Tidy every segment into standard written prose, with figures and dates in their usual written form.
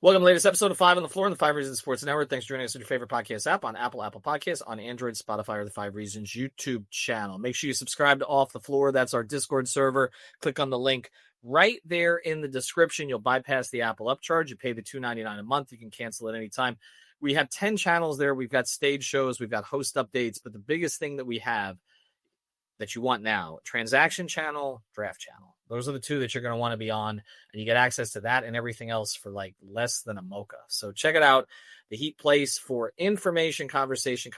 Welcome to the latest episode of 5 on the Floor on the 5 Reasons Sports Network. Thanks for joining us on your favorite podcast app on Apple Podcasts, on Android, Spotify, or the 5 Reasons YouTube channel. Make sure you subscribe to Off the Floor. That's our Discord server. Click on the link right there in the description. You'll bypass the Apple upcharge. You pay the $2.99 a month. You can cancel at any time. We have 10 channels there. We've got stage shows. We've got host updates. But the biggest thing that we have that you want now, transaction channel, draft channel. Those are the two that you're going to want to be on, and you get access to that and everything else for like less than a mocha. So check it out. The Heat place for information, consternation,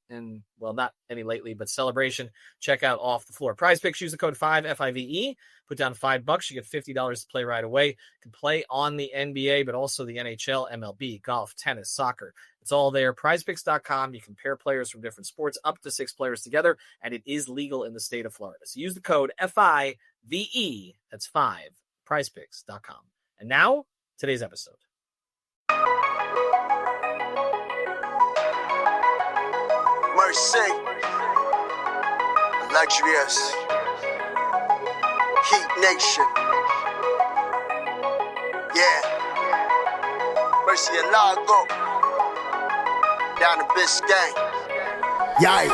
and, well, not any lately, but celebration. Check out Off the Floor. Prize Picks, use the code 5, FIVE. Put down $5. You get $50 to play right away. You can play on the NBA, but also the NHL, MLB, golf, tennis, soccer. It's all there. PrizePicks.com. You can pair players from different sports, up to 6 players together, and it is legal in the state of Florida. So use the code FIVE. That's 5. PrizePicks.com. And now, today's episode. Mercy, luxurious, Heat Nation, yeah, Mercy and Lago, down to Biscayne, yeah,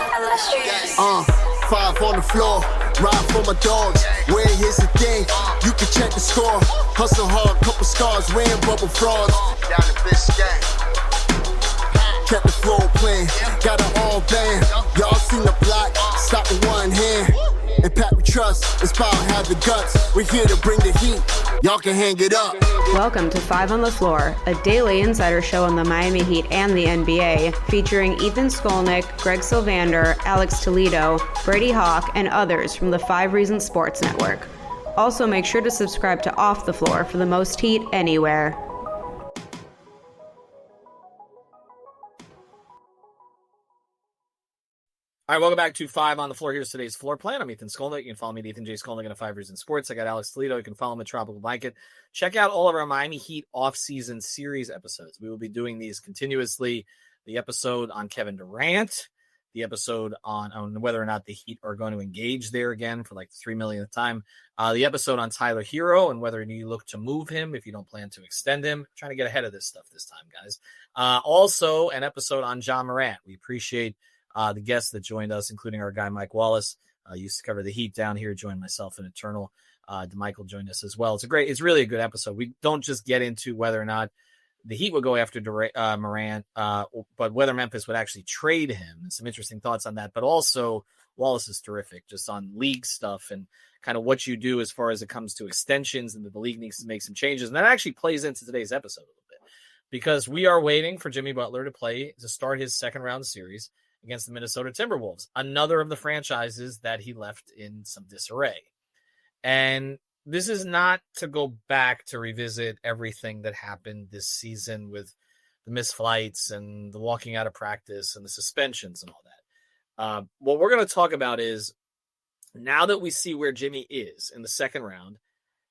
5 on the floor, ride for my dogs, where here's the thing, you can check the score, hustle hard, couple scars, wearing bubble frogs, down to Biscayne. Kept the flow playing, got it all band. Y'all seen the block, stop with one hand. And Pat, we trust, Inspire have the guts. We're here to bring the heat, y'all can hang it up. Welcome to 5 on the Floor, a daily insider show on the Miami Heat and the NBA, featuring Ethan Skolnick, Greg Sylvander, Alex Toledo, Brady Hawk, and others from the 5 Reasons Sports Network. Also, make sure to subscribe to Off the Floor for the most heat anywhere. All right, welcome back to 5 on the Floor. Here's today's floor plan. I'm Ethan Skolnick. You can follow me at Ethan J. Skolnick at 5 Reasons Sports. I got Alex Toledo. You can follow him at Tropical Blanket. Check out all of our Miami Heat off-season series episodes. We will be doing these continuously. The episode on Kevin Durant, the episode on whether or not the Heat are going to engage there again for like 3 millionth time, the episode on Tyler Hero and whether you look to move him if you don't plan to extend him. I'm trying to get ahead of this stuff this time, guys. Also, an episode on John Morant. We appreciate the guests that joined us, including our guy Mike Wallace, used to cover the Heat down here, joined myself and Eternal. DeMichael joined us as well. It's really a good episode. We don't just get into whether or not the Heat would go after Morant, but whether Memphis would actually trade him, and some interesting thoughts on that. But also, Wallace is terrific just on league stuff and kind of what you do as far as it comes to extensions and that the league needs to make some changes. And that actually plays into today's episode a little bit because we are waiting for Jimmy Butler to start his second round series against the Minnesota Timberwolves, another of the franchises that he left in some disarray. And this is not to go back to revisit everything that happened this season with the missed flights and the walking out of practice and the suspensions and all that. What we're going to talk about is, now that we see where Jimmy is in the second round,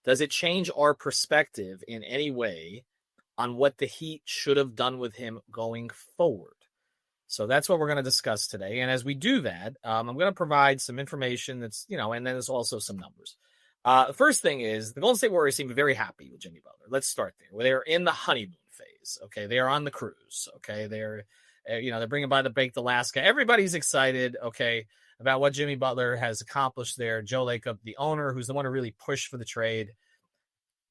does it change our perspective in any way on what the Heat should have done with him going forward? So that's what we're going to discuss today. And as we do that, I'm going to provide some information that's, and then there's also some numbers. The first thing is the Golden State Warriors seem very happy with Jimmy Butler. Let's start there. They're in the honeymoon phase. Okay. They are on the cruise. Okay. They're bringing by the baked Alaska. Everybody's excited. Okay. About what Jimmy Butler has accomplished there. Joe Lacob, the owner, who's the one who really pushed for the trade,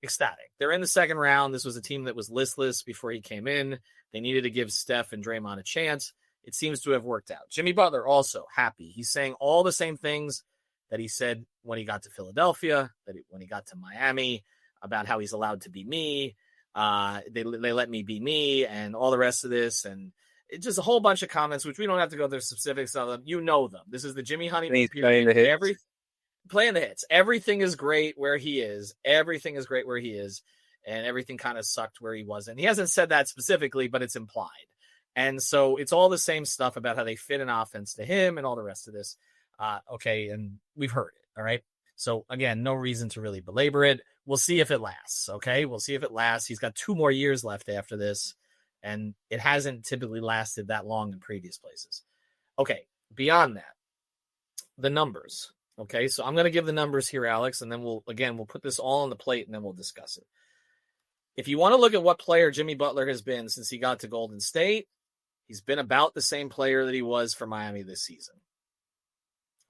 ecstatic. They're in the second round. This was a team that was listless before he came in. They needed to give Steph and Draymond a chance. It seems to have worked out. Jimmy Butler also happy. He's saying all the same things that he said when he got to Philadelphia, when he got to Miami, about how he's allowed to be me. They let me be me and all the rest of this. And it's just a whole bunch of comments, which we don't have to go through specifics of them. You know them. This is the Jimmy Honeymoon period. Playing the hits. Everything is great where he is. Everything is great where he is. And everything kind of sucked where he wasn't. He hasn't said that specifically, but it's implied. And so it's all the same stuff about how they fit an offense to him and all the rest of this. Okay, and we've heard it, all right? So, again, no reason to really belabor it. We'll see if it lasts, okay? We'll see if it lasts. He's got 2 more years left after this, and it hasn't typically lasted that long in previous places. Okay, beyond that, the numbers, okay? So I'm going to give the numbers here, Alex, and then we'll put this all on the plate, and then we'll discuss it. if you want to look at what player Jimmy Butler has been since he got to Golden State, he's been about the same player that he was for Miami this season.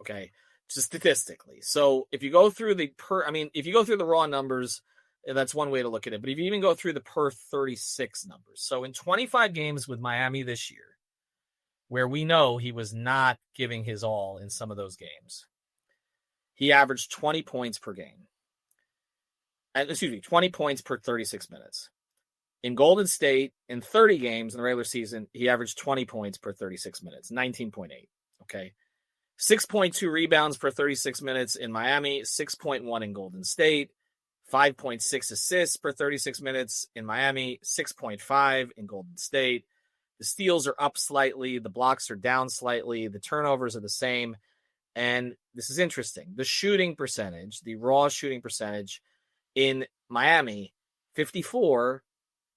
Okay, just statistically. So if you go through if you go through the raw numbers, that's one way to look at it. But if you even go through the per 36 numbers, so in 25 games with Miami this year, where we know he was not giving his all in some of those games, he averaged 20 points per game. 20 points per 36 minutes. In Golden State, in 30 games in the regular season, he averaged 20 points per 36 minutes, 19.8. Okay. 6.2 rebounds per 36 minutes in Miami, 6.1 in Golden State, 5.6 assists per 36 minutes in Miami, 6.5 in Golden State. The steals are up slightly. The blocks are down slightly. The turnovers are the same. And this is interesting. The shooting percentage, the raw shooting percentage in Miami, 54.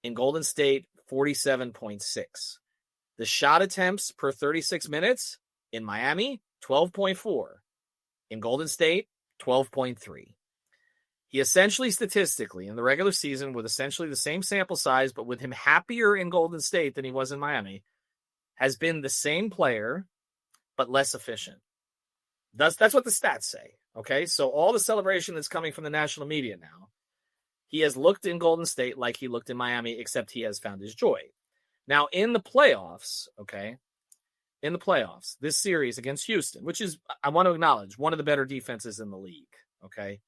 In Golden State, 47.6. The shot attempts per 36 minutes in Miami, 12.4. In Golden State, 12.3. He essentially, statistically, in the regular season, with essentially the same sample size, but with him happier in Golden State than he was in Miami, has been the same player, but less efficient. That's what the stats say. Okay, so all the celebration that's coming from the national media now, he has looked in Golden State like he looked in Miami, except he has found his joy. Now, in the playoffs, this series against Houston, which is, I want to acknowledge, one of the better defenses in the league, okay?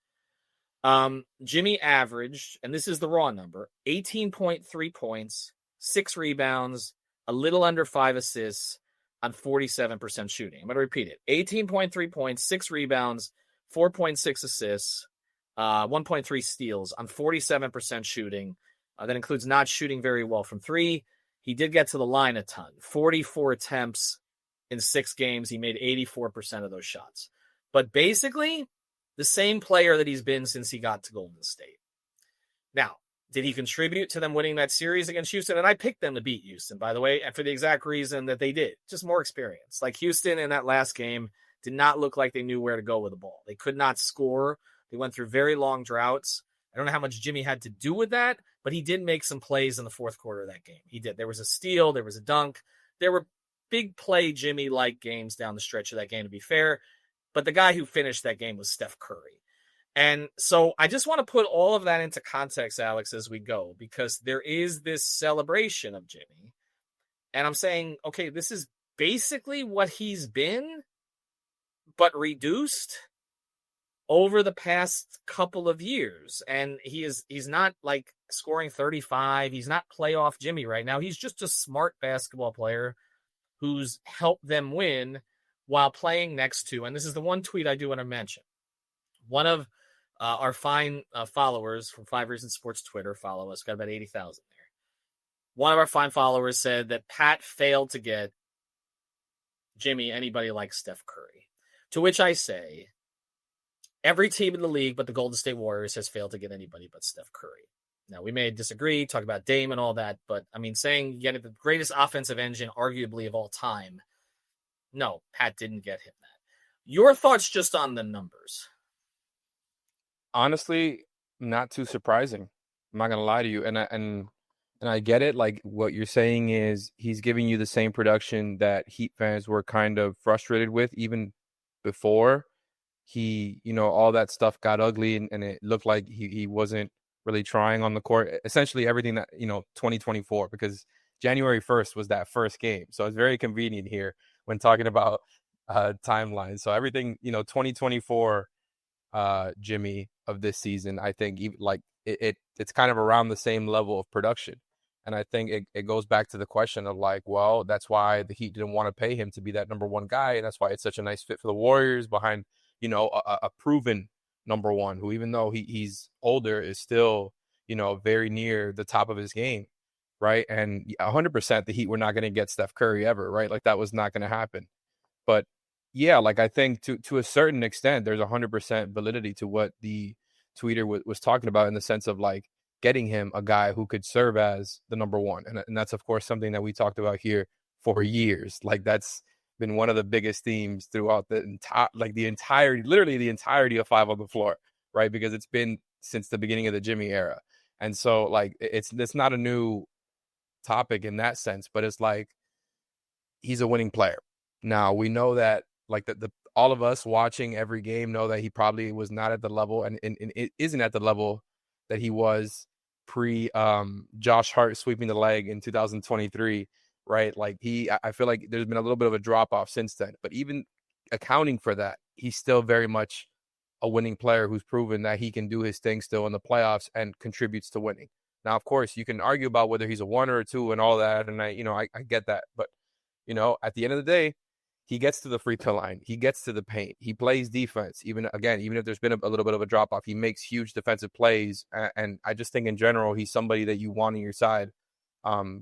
Jimmy averaged, and this is the raw number, 18.3 points, 6 rebounds, a little under 5 assists on 47% shooting. I'm going to repeat it. 18.3 points, 6 rebounds, 4.6 assists, 1.3 steals on 47% shooting. That includes not shooting very well from 3. He did get to the line a ton. 44 attempts in 6 games. He made 84% of those shots. But basically, the same player that he's been since he got to Golden State. Now, did he contribute to them winning that series against Houston? And I picked them to beat Houston, by the way, and for the exact reason that they did. Just more experience. Like Houston in that last game did not look like they knew where to go with the ball. They could not score. They went through very long droughts. I don't know how much Jimmy had to do with that, but he did make some plays in the fourth quarter of that game. He did. There was a steal. There was a dunk. There were big play Jimmy-like games down the stretch of that game, to be fair. But the guy who finished that game was Steph Curry. And so I just want to put all of that into context, Alex, as we go, because there is this celebration of Jimmy. And I'm saying, okay, this is basically what he's been, but reduced over the past couple of years. And he's not like scoring 35. He's not playoff Jimmy right now. He's just a smart basketball player who's helped them win while playing next to, and this is the one tweet I do want to mention. One of our fine followers from 5 Reasons Sports Twitter, follow us, got about 80,000 there. One of our fine followers said that Pat failed to get Jimmy anybody like Steph Curry. To which I say, every team in the league but the Golden State Warriors has failed to get anybody but Steph Curry. Now, we may disagree, talk about Dame and all that, but I mean, saying getting the greatest offensive engine, arguably of all time, no, Pat didn't get him that. Your thoughts just on the numbers? Honestly, not too surprising. I'm not gonna lie to you, and I get it. Like, what you're saying is he's giving you the same production that Heat fans were kind of frustrated with even before he, all that stuff got ugly and it looked like he wasn't really trying on the court. Essentially everything that 2024, because January 1st was that first game, so it's very convenient here when talking about timeline. So everything, 2024 Jimmy of this season, I think it's kind of around the same level of production. And I think it goes back to the question of like, well, that's why the Heat didn't want to pay him to be that number one guy. And that's why it's such a nice fit for the Warriors behind, a proven number one who, even though he's older, is still, very near the top of his game. Right. And 100% the Heat were not going to get Steph Curry ever. Right. Like that was not going to happen. But yeah, like I think to a certain extent, there's 100% validity to what the tweeter was talking about in the sense of like getting him a guy who could serve as the number one. And that's, of course, something that we talked about here for years. Like that's been one of the biggest themes throughout the entirety of 5 on the Floor. Right. Because it's been since the beginning of the Jimmy era. And so like it's not a new topic in that sense, but it's like he's a winning player. Now we know that like the all of us watching every game know that he probably was not at the level and it isn't at the level that he was pre Josh Hart sweeping the leg in 2023, right? Like I feel like there's been a little bit of a drop off since then, but even accounting for that, he's still very much a winning player who's proven that he can do his thing still in the playoffs and contributes to winning. Now, of course, you can argue about whether he's a 1 or a 2 and all that, and I get that, but at the end of the day, he gets to the free throw line, he gets to the paint, he plays defense. Even if there's been a little bit of a drop off, he makes huge defensive plays, and I just think in general he's somebody that you want on your side,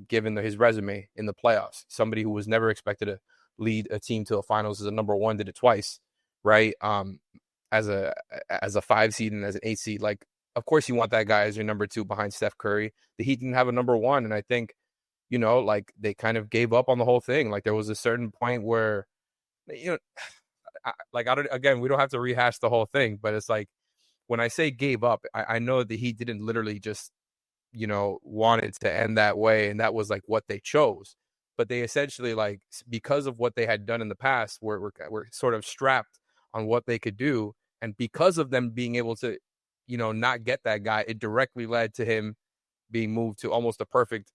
given his resume in the playoffs. Somebody who was never expected to lead a team to a finals as a number 1, did it twice, right? As a 5 seed and as an 8 seed, like of course you want that guy as your number 2 behind Steph Curry. The Heat didn't have a number 1, and I think like they kind of gave up on the whole thing. Like there was a certain point where we don't have to rehash the whole thing, but it's like when I say gave up, I know the Heat didn't literally just want it to end that way, and that was like what they chose. But they essentially, like, because of what they had done in the past, were sort of strapped on what they could do, and because of them being able to not get that guy, it directly led to him being moved to almost a perfect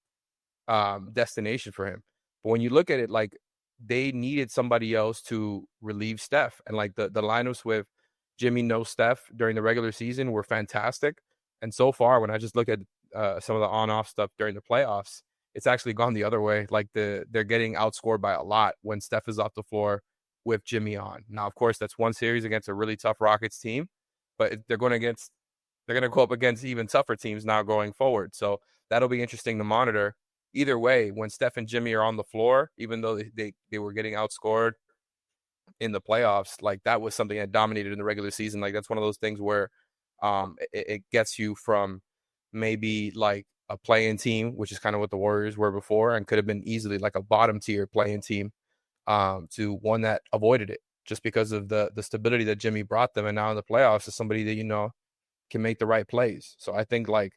destination for him. But when you look at it, like, they needed somebody else to relieve Steph, and like the lineups with Jimmy, no Steph during the regular season were fantastic. And so far, when I just look at some of the on-off stuff during the playoffs, it's actually gone the other way. Like they're getting outscored by a lot when Steph is off the floor with Jimmy on. Now, of course, that's one series against a really tough Rockets team, but they're going to go up against even tougher teams now going forward. So that'll be interesting to monitor. Either way, when Steph and Jimmy are on the floor, even though they were getting outscored in the playoffs, like that was something that dominated in the regular season. Like that's one of those things where it gets you from maybe like a play-in team, which is kind of what the Warriors were before and could have been easily like a bottom tier play-in team, to one that avoided it just because of the stability that Jimmy brought them. And now in the playoffs is somebody that, can make the right plays. So I think like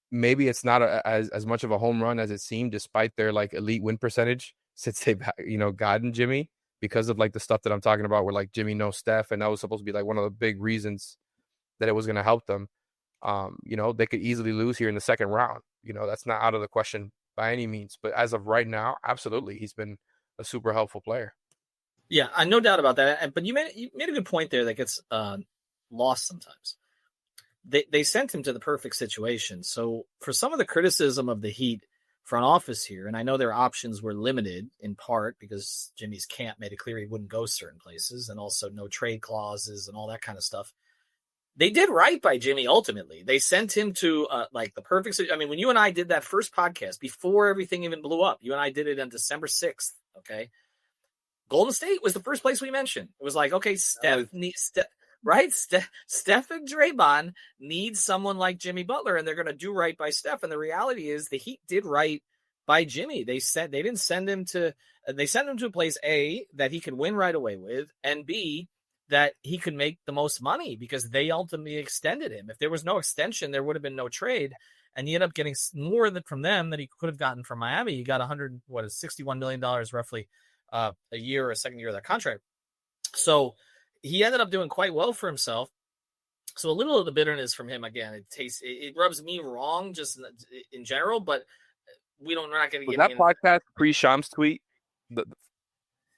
maybe it's not as much of a home run as it seemed, despite their like elite win percentage since they've, gotten Jimmy, because of like the stuff that I'm talking about where like Jimmy knows Steph. And that was supposed to be like one of the big reasons that it was going to help them. They could easily lose here in the second round. That's not out of the question by any means. But as of right now, absolutely, he's been a super helpful player. Yeah, no doubt about that. But you made a good point there that gets lost sometimes. They sent him to the perfect situation. So for some of the criticism of the Heat front office here, and I know their options were limited in part because Jimmy's camp made it clear he wouldn't go certain places, and also no trade clauses and all that kind of stuff. They did right by Jimmy ultimately. They sent him to like the perfect. I mean, when you and I did that first podcast before everything even blew up, you and I did it on December 6th. Okay, Golden State was the first place we mentioned. It was like, okay, Steph and Draymond need someone like Jimmy Butler, and they're going to do right by Steph. And the reality is, the Heat did right by Jimmy. They sent him to a place A that he could win right away with, and B that he could make the most money because they ultimately extended him. If there was no extension, there would have been no trade, and he ended up getting more from them than he could have gotten from Miami. He got $61 million roughly a year, or a second year of that contract. So he ended up doing quite well for himself. So a little of the bitterness from him, again, it rubs me wrong just in general, but we're not going to get that podcast pre-Shams tweet.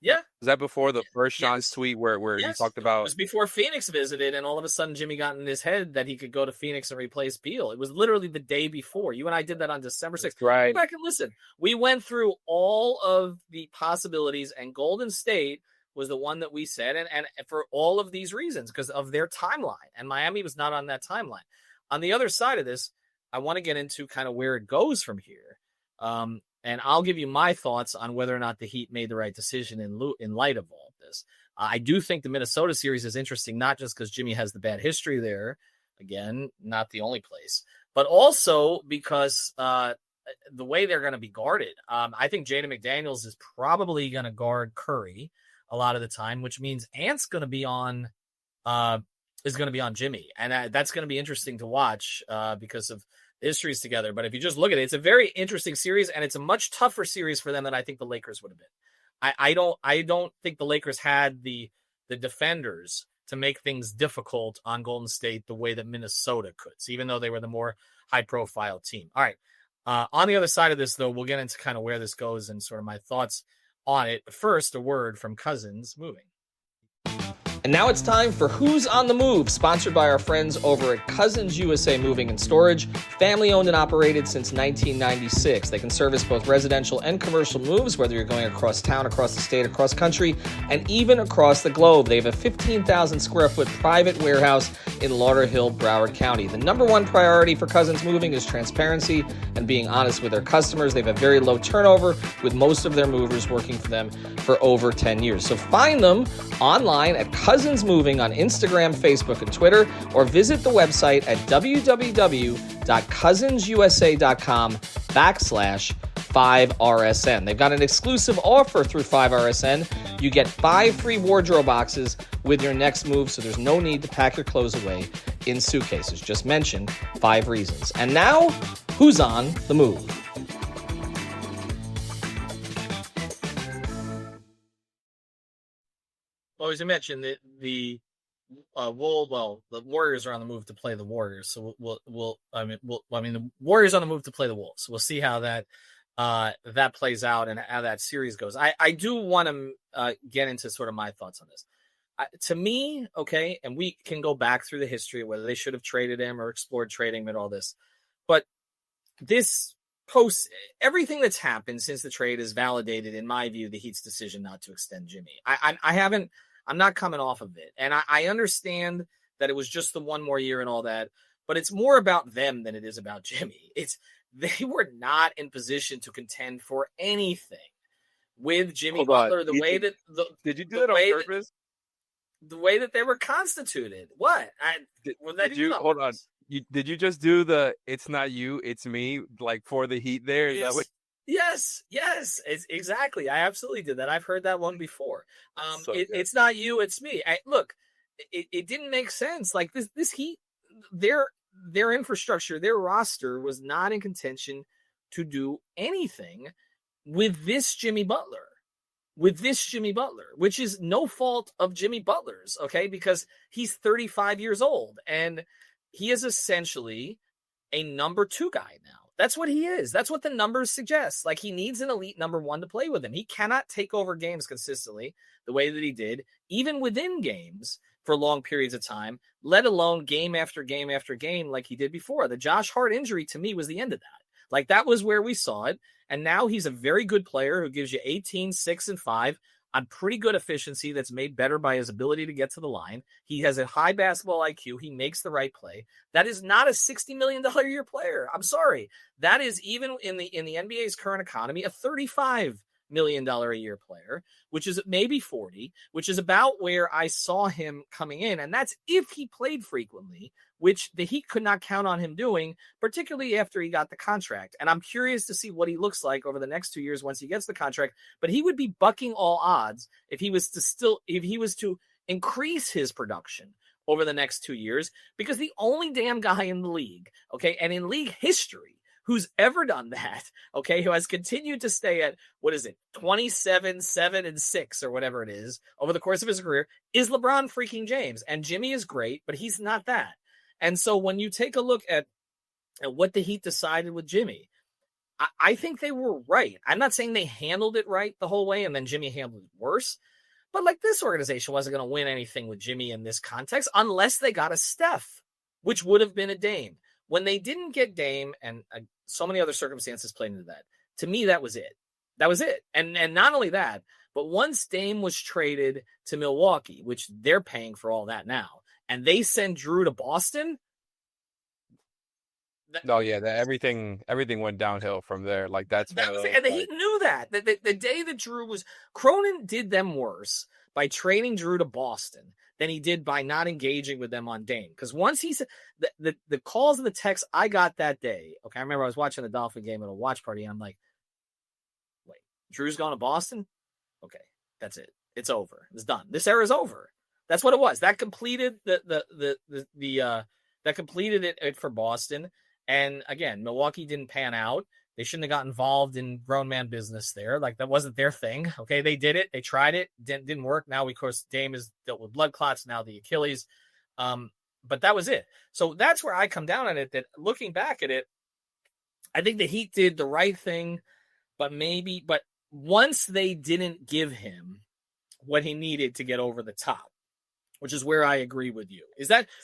Yeah. Was that before the first Shams tweet where he talked about? It was before Phoenix visited, and all of a sudden Jimmy got in his head that he could go to Phoenix and replace Beal. It was literally the day before. You and I did that on December 6th. That's right. Go back and listen. We went through all of the possibilities, and Golden State was the one that we said, and for all of these reasons, because of their timeline, and Miami was not on that timeline. On the other side of this, I want to get into kind of where it goes from here. And I'll give you my thoughts on whether or not the Heat made the right decision in light of all of this. I do think the Minnesota series is interesting, not just because Jimmy has the bad history there, again, not the only place, but also because the way they're going to be guarded. I think Jaden McDaniels is probably going to guard Curry a lot of the time, which means Ant's going to be on is going to be on Jimmy. And that's going to be interesting to watch because of the histories together. But if you just look at it, it's a very interesting series, and it's a much tougher series for them than I think the Lakers would have been. I don't think the Lakers had the defenders to make things difficult on Golden State the way that Minnesota could, so even though they were the more high-profile team. All right. On the other side of this, though, we'll get into kind of where this goes and sort of my thoughts on it. But first, a word from Cousins Moving. And now it's time for Who's on the Move, sponsored by our friends over at Cousins USA Moving and Storage, family owned and operated since 1996. They can service both residential and commercial moves, whether you're going across town, across the state, across country, and even across the globe. They have a 15,000 square foot private warehouse in Lauderhill, Broward County. The number one priority for Cousins Moving is transparency and being honest with their customers. They have a very low turnover, with most of their movers working for them for over 10 years. So find them online at Cousins Moving on Instagram, Facebook, and Twitter, or visit the website at www.cousinsusa.com/5RSN. They've got an exclusive offer through 5RSN. You get 5 free wardrobe boxes with your next move, so there's no need to pack your clothes away in suitcases. Just mention 5 reasons. And now, who's on the move? Well, as you mentioned, the Warriors are on the move to play the Warriors. So the Warriors on the move to play the Wolves. We'll see how that plays out and how that series goes. I do want to get into sort of my thoughts on this. To me, okay, and we can go back through the history of whether they should have traded him or explored trading him and all this, but this everything that's happened since the trade has validated, in my view, the Heat's decision not to extend Jimmy. I'm not coming off of it. And I understand that it was just the one more year and all that, but it's more about them than it is about Jimmy. They were not in position to contend for anything with Jimmy Butler. Did you do that on purpose? The way that they were constituted. What? Hold on. Did you just do the "it's not you, it's me" like for the Heat there? Is that what? Yes, exactly. I absolutely did that. I've heard that one before. It's not you, it's me. Look, it didn't make sense. Like this Heat, their infrastructure, their roster was not in contention to do anything with this Jimmy Butler, which is no fault of Jimmy Butler's, okay? Because he's 35 years old and he is essentially a number 2 guy now. That's what he is. That's what the numbers suggest. Like, he needs an elite number 1 to play with him. He cannot take over games consistently the way that he did, even within games for long periods of time, let alone game after game after game like he did before. The Josh Hart injury, to me, was the end of that. Like, that was where we saw it. And now he's a very good player who gives you 18, 6, and 5 on pretty good efficiency that's made better by his ability to get to the line. He has a high basketball IQ. He makes the right play. That is not a $60 million a year player. I'm sorry. That is, even in the NBA's current economy, a $35 million a year player, which is maybe 40, which is about where I saw him coming in. And that's if he played frequently, which the Heat could not count on him doing, particularly after he got the contract. And I'm curious to see what he looks like over the next 2 years once he gets the contract. But he would be bucking all odds if he was to increase his production over the next 2 years, because the only damn guy in the league, okay, and in league history who's ever done that, okay, who has continued to stay at, 27, 7, and 6, or whatever it is, over the course of his career, is LeBron freaking James. And Jimmy is great, but he's not that. And so when you take a look at what the Heat decided with Jimmy, I think they were right. I'm not saying they handled it right the whole way and then Jimmy handled it worse, but like, this organization wasn't going to win anything with Jimmy in this context unless they got a Steph, which would have been a Dame. When they didn't get Dame, and so many other circumstances played into that, to me, that was it. That was it. And not only that, but once Dame was traded to Milwaukee, which they're paying for all that now, and they send Drew to Boston. Everything went downhill from there. Like, and the Heat knew that. The day that Drew was, Cronin did them worse by trading Drew to Boston than he did by not engaging with them on Dame. Because once he said the calls and the texts I got that day, okay, I remember I was watching the Dolphin game at a watch party, and I'm like, wait, Drew's going to Boston? Okay, that's it. It's over. It's done. This era is over. That's what it was. That completed that completed it for Boston. And again, Milwaukee didn't pan out. They shouldn't have got involved in grown man business there. Like, that wasn't their thing. Okay, they did it. They tried it. Didn't work. Now, of course, Dame has dealt with blood clots. Now the Achilles. But that was it. So that's where I come down on it, that looking back at it, I think the Heat did the right thing, but once they didn't give him what he needed to get over the top, which is where I agree with you.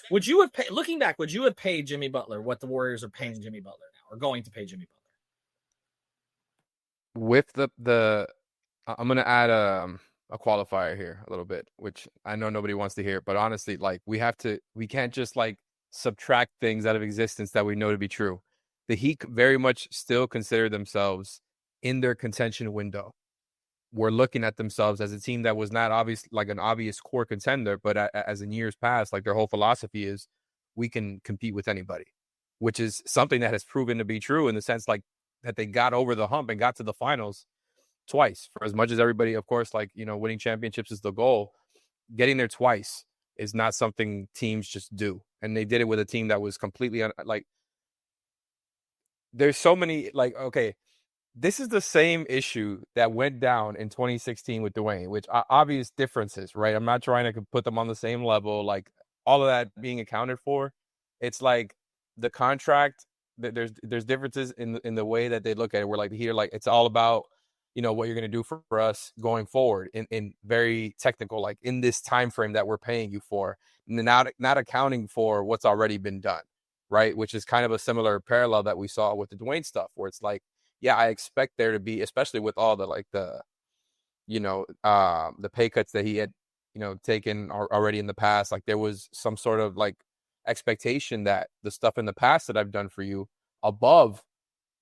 Would you have paid, looking back, would you have paid Jimmy Butler what the Warriors are paying Jimmy Butler now, or going to pay Jimmy Butler? With I'm going to add a qualifier here a little bit, which I know nobody wants to hear, but honestly, like, we can't just like subtract things out of existence that we know to be true. The Heat very much still consider themselves in their contention window. We're looking at themselves as a team that was not an obvious core contender, but as in years past, like, their whole philosophy is we can compete with anybody, which is something that has proven to be true in the sense, like, that they got over the hump and got to the finals twice. For as much as everybody, of course, like, winning championships is the goal, getting there twice is not something teams just do. And they did it with a team that was completely there's so many, like, okay, this is the same issue that went down in 2016 with Dwayne, which are obvious differences, right? I'm not trying to put them on the same level, like, all of that being accounted for. It's like the contract, there's differences in the way that they look at it. We're like, here, like, it's all about, what you're going to do for us going forward in very technical, like, in this time frame that we're paying you for, and not accounting for what's already been done, right? Which is kind of a similar parallel that we saw with the Dwayne stuff, where it's like, yeah, I expect there to be, especially with all the, like, the pay cuts that he had, taken already in the past, like, there was some sort of, like, expectation that the stuff in the past that I've done for you above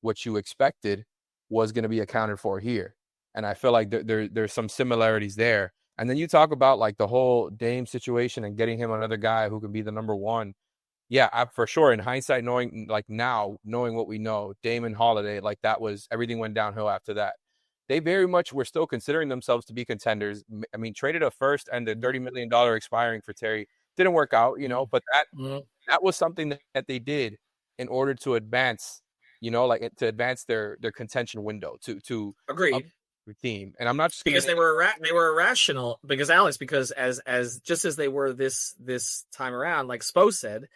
what you expected was going to be accounted for here. And I feel like there's some similarities there. And then you talk about, like, the whole Dame situation and getting him another guy who can be the number one. Yeah, for sure. In hindsight, knowing what we know, Dame and Holiday, like, that was, everything went downhill after that. They very much were still considering themselves to be contenders. I mean, traded a first and the $30 million expiring for Terry didn't work out, but that was something that they did in order to advance, to advance their contention window to Agreed. Your team. And I'm not just because they were irrational, because Alex, because as just as they were this time around, like Spo said,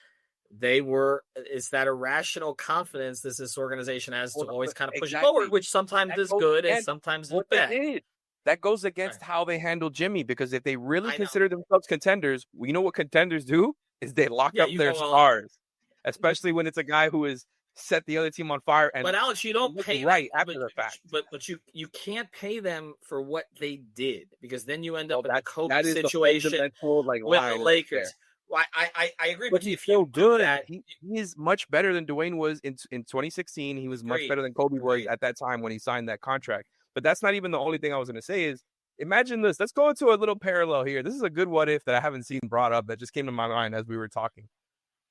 it's that irrational confidence that this organization has to always kind of push forward, which sometimes is good and sometimes is bad. That goes against how they handle Jimmy, because if they really consider themselves contenders, we know what contenders do is they lock up their stars, especially when it's a guy who has set the other team on fire. But Alex, you don't pay right after the fact. But you can't pay them for what they did, because then you end up in a Kobe situation with the Lakers. Well, I agree, but he feel good at he is much better than Dwayne was in 2016. He was much better than Kobe was at that time when he signed that contract. But that's not even the only thing I was going to say is, imagine this. Let's go into a little parallel here. This is a good what if that I haven't seen brought up that just came to my mind as we were talking.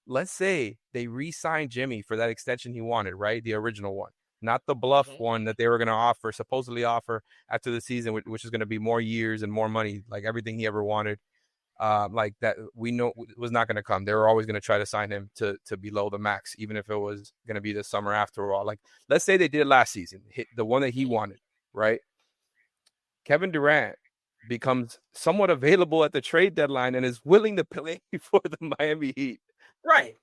Let's say they re-signed Jimmy for that extension he wanted, right? The original one, not the bluff one that they were going to supposedly offer after the season, which is going to be more years and more money, like everything he ever wanted. Like that, we know was not going to come. They were always going to try to sign him to below the max, even if it was going to be the summer after all. Like, let's say they did last season, hit the one that he wanted, right? Kevin Durant becomes somewhat available at the trade deadline and is willing to play for the Miami Heat. Right.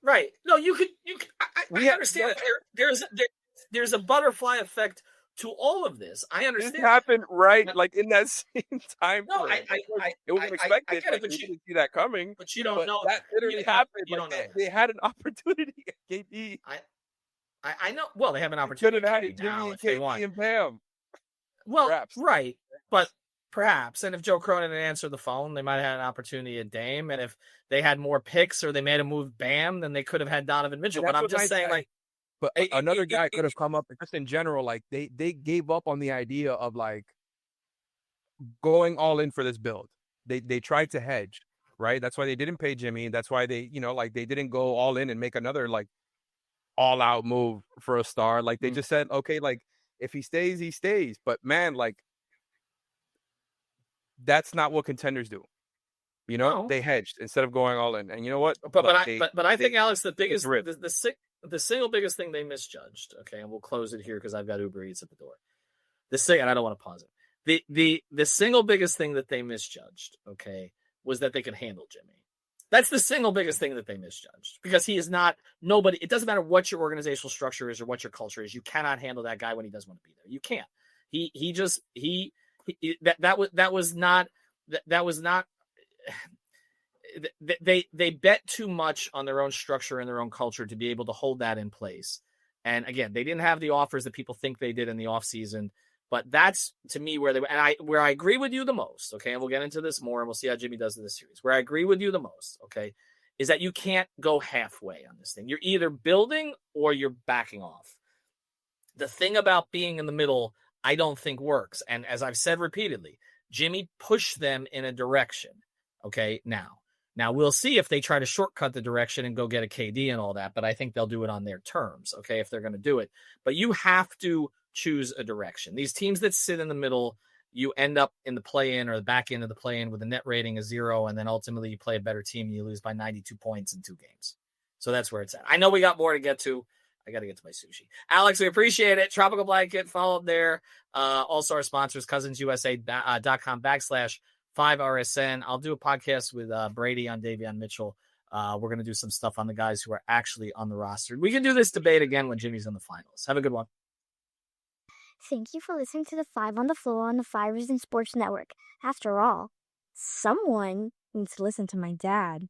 No, you could. I understand. There's a butterfly effect to all of this. I understand. This happened like in that same time. No, it wasn't expected. I get it, but you didn't see that coming. But you don't know that literally happened. You don't know. They had an opportunity at KD. I know. Well, they have an opportunity. Could have had Jimmy, KD, and Pam. Well, perhaps. Right, but perhaps. And if Joe Cronin had answered the phone, they might have had an opportunity at Dame. And if they had more picks or they made a move, Bam, then they could have had Donovan Mitchell. But I'm just saying, like. But another guy could have come up, just in general, like they gave up on the idea of like going all in for this build. They tried to hedge, right? That's why they didn't pay Jimmy. That's why they, like they didn't go all in and make another like all out move for a star. Like they just said, okay, like if he stays, he stays. But man, like that's not what contenders do. You know, No. they hedged instead of going all in. And you know what? But Look, I think, Alex, the biggest risk. the single biggest thing they misjudged. Okay, and we'll close it here because I've got Uber Eats at the door. And I don't want to pause it. The single biggest thing that they misjudged, okay, was that they could handle Jimmy. That's the single biggest thing that they misjudged, because he is not nobody. It doesn't matter what your organizational structure is or what your culture is. You cannot handle that guy when he doesn't want to be there. You can't. That was not. They bet too much on their own structure and their own culture to be able to hold that in place. And again, they didn't have the offers that people think they did in the offseason. But that's, to me, where I agree with you the most, okay, and we'll get into this more, and we'll see how Jimmy does in this series. Where I agree with you the most, okay, is that you can't go halfway on this thing. You're either building or you're backing off. The thing about being in the middle, I don't think works. And as I've said repeatedly, Jimmy pushed them in a direction, okay, now we'll see if they try to shortcut the direction and go get a KD and all that, but I think they'll do it on their terms, okay, if they're going to do it. But you have to choose a direction. These teams that sit in the middle, you end up in the play-in or the back end of the play-in with a net rating of 0, and then ultimately you play a better team and you lose by 92 points in 2 games. So that's where it's at. I know we got more to get to. I got to get to my sushi. Alex, we appreciate it. Tropical Blanket, follow up there. Also our sponsors, cousinsusa.com/5RSN. I'll do a podcast with Brady on Davion Mitchell. We're going to do some stuff on the guys who are actually on the roster. We can do this debate again when Jimmy's in the finals. Have a good one. Thank you for listening to the 5 on the Floor on the 5 Reasons Sports Network. After all, someone needs to listen to my dad.